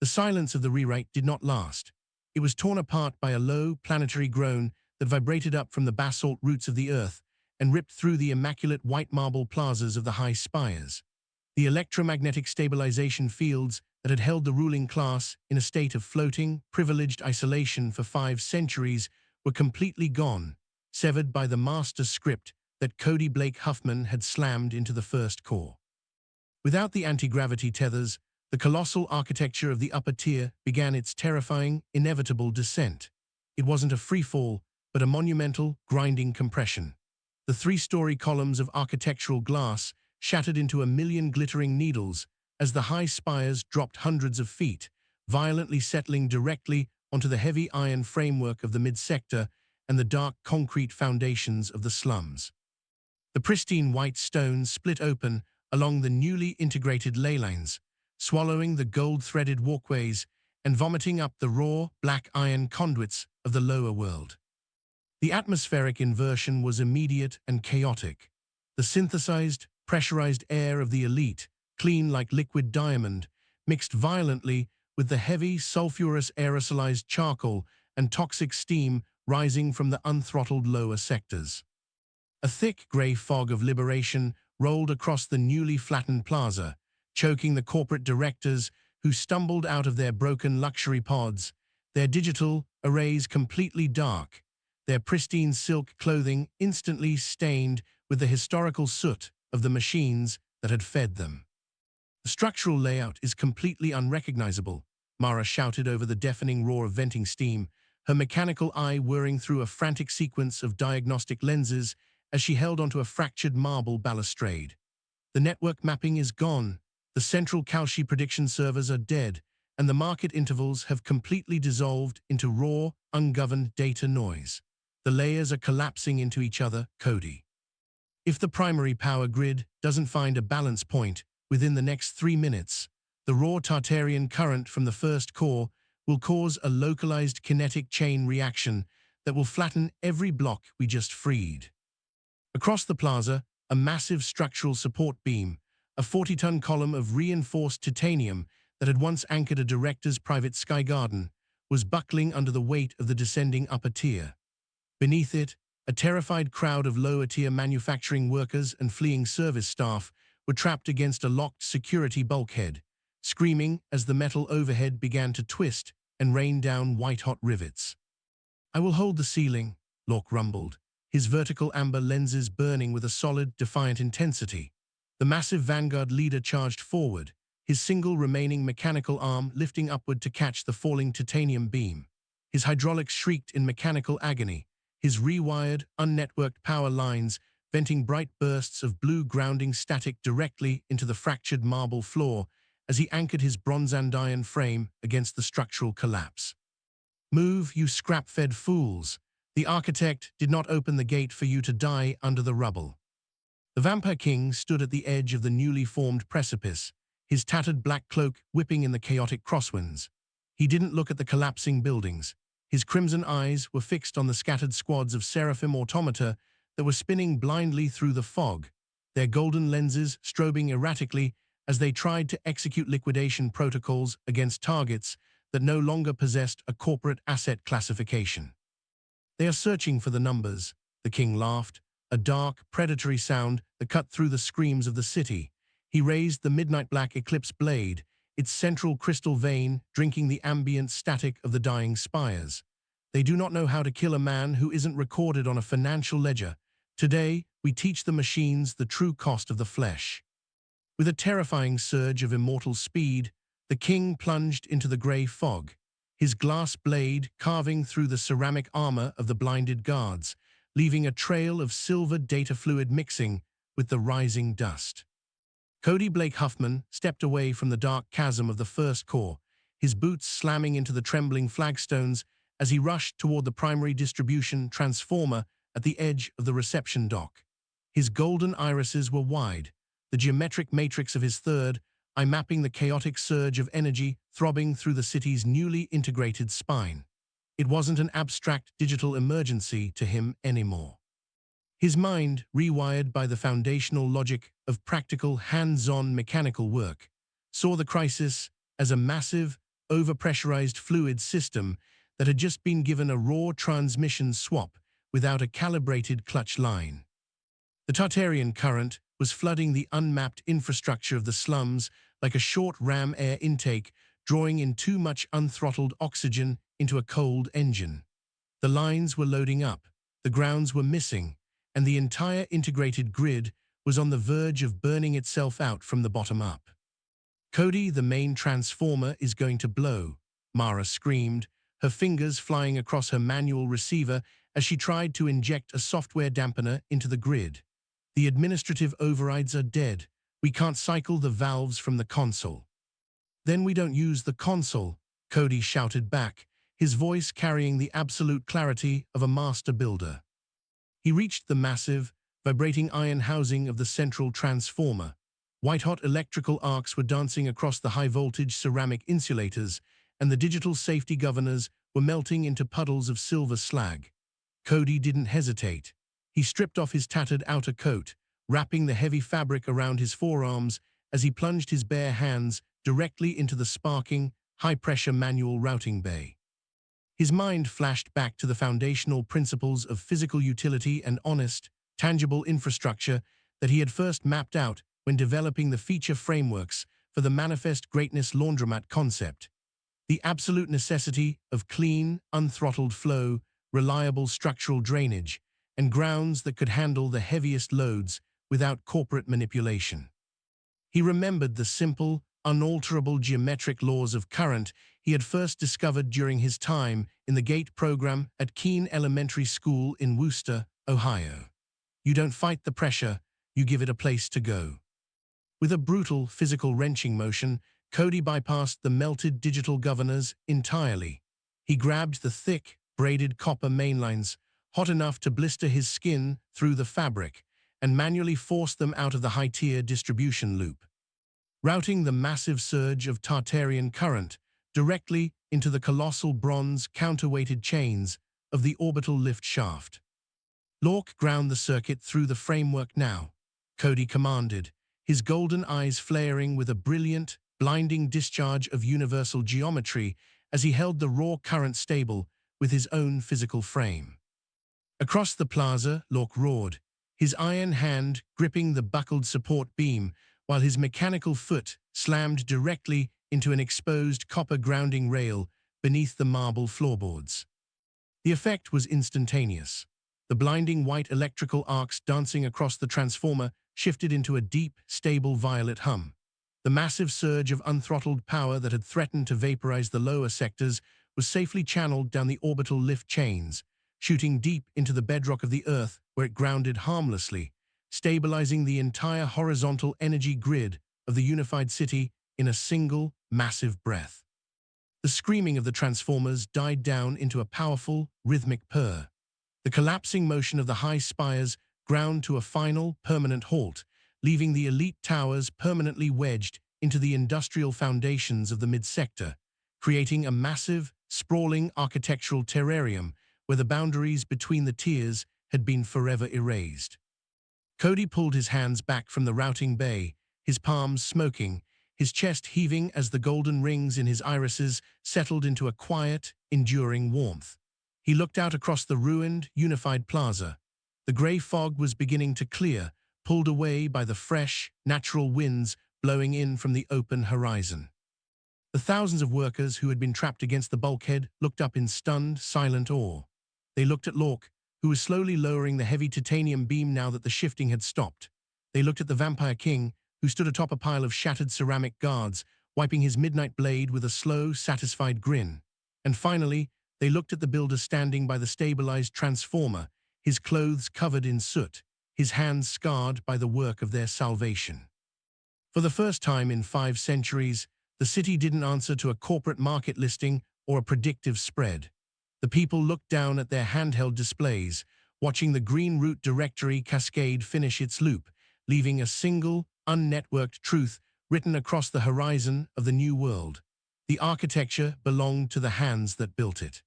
The silence of the rewrite did not last. It was torn apart by a low, planetary groan that vibrated up from the basalt roots of the earth and ripped through the immaculate white marble plazas of the high spires. The electromagnetic stabilization fields that had held the ruling class in a state of floating, privileged isolation for 5 centuries were completely gone, severed by the master script that Cody Blake Huffman had slammed into the first core. Without the anti-gravity tethers, the colossal architecture of the upper tier began its terrifying, inevitable descent. It wasn't a free fall, but a monumental, grinding compression. The 3-story columns of architectural glass shattered into a million glittering needles as the high spires dropped hundreds of feet, violently settling directly onto the heavy iron framework of the mid-sector and the dark concrete foundations of the slums. The pristine white stone split open along the newly integrated ley lines, swallowing the gold-threaded walkways and vomiting up the raw, black iron conduits of the lower world. The atmospheric inversion was immediate and chaotic. The synthesized, pressurized air of the elite, clean like liquid diamond, mixed violently with the heavy, sulfurous aerosolized charcoal and toxic steam rising from the unthrottled lower sectors. A thick gray fog of liberation rolled across the newly flattened plaza, choking the corporate directors who stumbled out of their broken luxury pods, their digital arrays completely dark, their pristine silk clothing instantly stained with the historical soot of the machines that had fed them. The structural layout is completely unrecognizable, Mara shouted over the deafening roar of venting steam, her mechanical eye whirring through a frantic sequence of diagnostic lenses as she held onto a fractured marble balustrade. The network mapping is gone, the central Kalshi prediction servers are dead, and the market intervals have completely dissolved into raw, ungoverned data noise. The layers are collapsing into each other, Cody. If the primary power grid doesn't find a balance point within the next 3 minutes, the raw Tartarian current from the first core will cause a localized kinetic chain reaction that will flatten every block we just freed. Across the plaza, a massive structural support beam, a 40-ton column of reinforced titanium that had once anchored a director's private sky garden, was buckling under the weight of the descending upper tier. Beneath it, a terrified crowd of lower-tier manufacturing workers and fleeing service staff were trapped against a locked security bulkhead, screaming as the metal overhead began to twist and rain down white-hot rivets. "I will hold the ceiling," Locke rumbled, his vertical amber lenses burning with a solid, defiant intensity. The massive vanguard leader charged forward, his single remaining mechanical arm lifting upward to catch the falling titanium beam. His hydraulics shrieked in mechanical agony, his rewired, unnetworked power lines venting bright bursts of blue grounding static directly into the fractured marble floor as he anchored his bronze-andiron frame against the structural collapse. "Move, you scrap-fed fools. The architect did not open the gate for you to die under the rubble." The Vampire King stood at the edge of the newly formed precipice, his tattered black cloak whipping in the chaotic crosswinds. He didn't look at the collapsing buildings. His crimson eyes were fixed on the scattered squads of seraphim automata that were spinning blindly through the fog, their golden lenses strobing erratically as they tried to execute liquidation protocols against targets that no longer possessed a corporate asset classification. "They are searching for the numbers," the king laughed, a dark, predatory sound that cut through the screams of the city. He raised the midnight black eclipse blade, its central crystal vein drinking the ambient static of the dying spires. "They do not know how to kill a man who isn't recorded on a financial ledger. Today, we teach the machines the true cost of the flesh." With a terrifying surge of immortal speed, the king plunged into the gray fog, his glass blade carving through the ceramic armor of the blinded guards, leaving a trail of silver data fluid mixing with the rising dust. Cody Blake Huffman stepped away from the dark chasm of the first core, his boots slamming into the trembling flagstones as he rushed toward the primary distribution transformer at the edge of the reception dock. His golden irises were wide, the geometric matrix of his third eye mapping the chaotic surge of energy throbbing through the city's newly integrated spine. It wasn't an abstract digital emergency to him anymore. His mind, rewired by the foundational logic of practical, hands-on mechanical work, saw the crisis as a massive, overpressurized fluid system that had just been given a raw transmission swap without a calibrated clutch line. The Tartarian current was flooding the unmapped infrastructure of the slums like a short ram air intake, drawing in too much unthrottled oxygen into a cold engine. The lines were loading up, the grounds were missing, and the entire integrated grid was on the verge of burning itself out from the bottom up. "Cody, the main transformer is going to blow," Mara screamed, her fingers flying across her manual receiver as she tried to inject a software dampener into the grid. "The administrative overrides are dead. We can't cycle the valves from the console." "Then we don't use the console," Cody shouted back, his voice carrying the absolute clarity of a master builder. He reached the massive, vibrating iron housing of the central transformer. White-hot electrical arcs were dancing across the high-voltage ceramic insulators, and the digital safety governors were melting into puddles of silver slag. Cody didn't hesitate. He stripped off his tattered outer coat, wrapping the heavy fabric around his forearms as he plunged his bare hands directly into the sparking, high-pressure manual routing bay. His mind flashed back to the foundational principles of physical utility and honest, tangible infrastructure that he had first mapped out when developing the feature frameworks for the Manifest Greatness laundromat concept. The absolute necessity of clean, unthrottled flow, reliable structural drainage, and grounds that could handle the heaviest loads without corporate manipulation. He remembered the simple, unalterable geometric laws of current he had first discovered during his time in the GATE program at Keene Elementary School in Wooster, Ohio. You don't fight the pressure, you give it a place to go. With a brutal physical wrenching motion, Cody bypassed the melted digital governors entirely. He grabbed the thick, braided copper mainlines, hot enough to blister his skin through the fabric, and manually forced them out of the high-tier distribution loop, routing the massive surge of Tartarian current directly into the colossal bronze counterweighted chains of the orbital lift shaft. "Lork, ground the circuit through the framework now," Cody commanded, his golden eyes flaring with a brilliant, blinding discharge of universal geometry as he held the raw current stable with his own physical frame. Across the plaza, Lork roared, his iron hand gripping the buckled support beam, while his mechanical foot slammed directly into an exposed copper grounding rail beneath the marble floorboards. The effect was instantaneous. The blinding white electrical arcs dancing across the transformer shifted into a deep, stable violet hum. The massive surge of unthrottled power that had threatened to vaporize the lower sectors was safely channeled down the orbital lift chains, shooting deep into the bedrock of the Earth where it grounded harmlessly, stabilizing the entire horizontal energy grid of the unified city in a single, massive breath. The screaming of the transformers died down into a powerful, rhythmic purr. The collapsing motion of the high spires ground to a final, permanent halt, leaving the elite towers permanently wedged into the industrial foundations of the mid-sector, creating a massive, sprawling architectural terrarium where the boundaries between the tiers had been forever erased. Cody pulled his hands back from the routing bay, his palms smoking, his chest heaving as the golden rings in his irises settled into a quiet, enduring warmth. He looked out across the ruined, unified plaza. The gray fog was beginning to clear, pulled away by the fresh, natural winds blowing in from the open horizon. The thousands of workers who had been trapped against the bulkhead looked up in stunned, silent awe. They looked at Lork, who was slowly lowering the heavy titanium beam now that the shifting had stopped. They looked at the Vampire King, who stood atop a pile of shattered ceramic guards, wiping his midnight blade with a slow, satisfied grin. And finally, they looked at the builder standing by the stabilized transformer, his clothes covered in soot, his hands scarred by the work of their salvation. For the first time in 5 centuries, the city didn't answer to a corporate market listing or a predictive spread. The people looked down at their handheld displays, watching the green route directory cascade finish its loop, leaving a single, unnetworked truth written across the horizon of the new world. The architecture belonged to the hands that built it.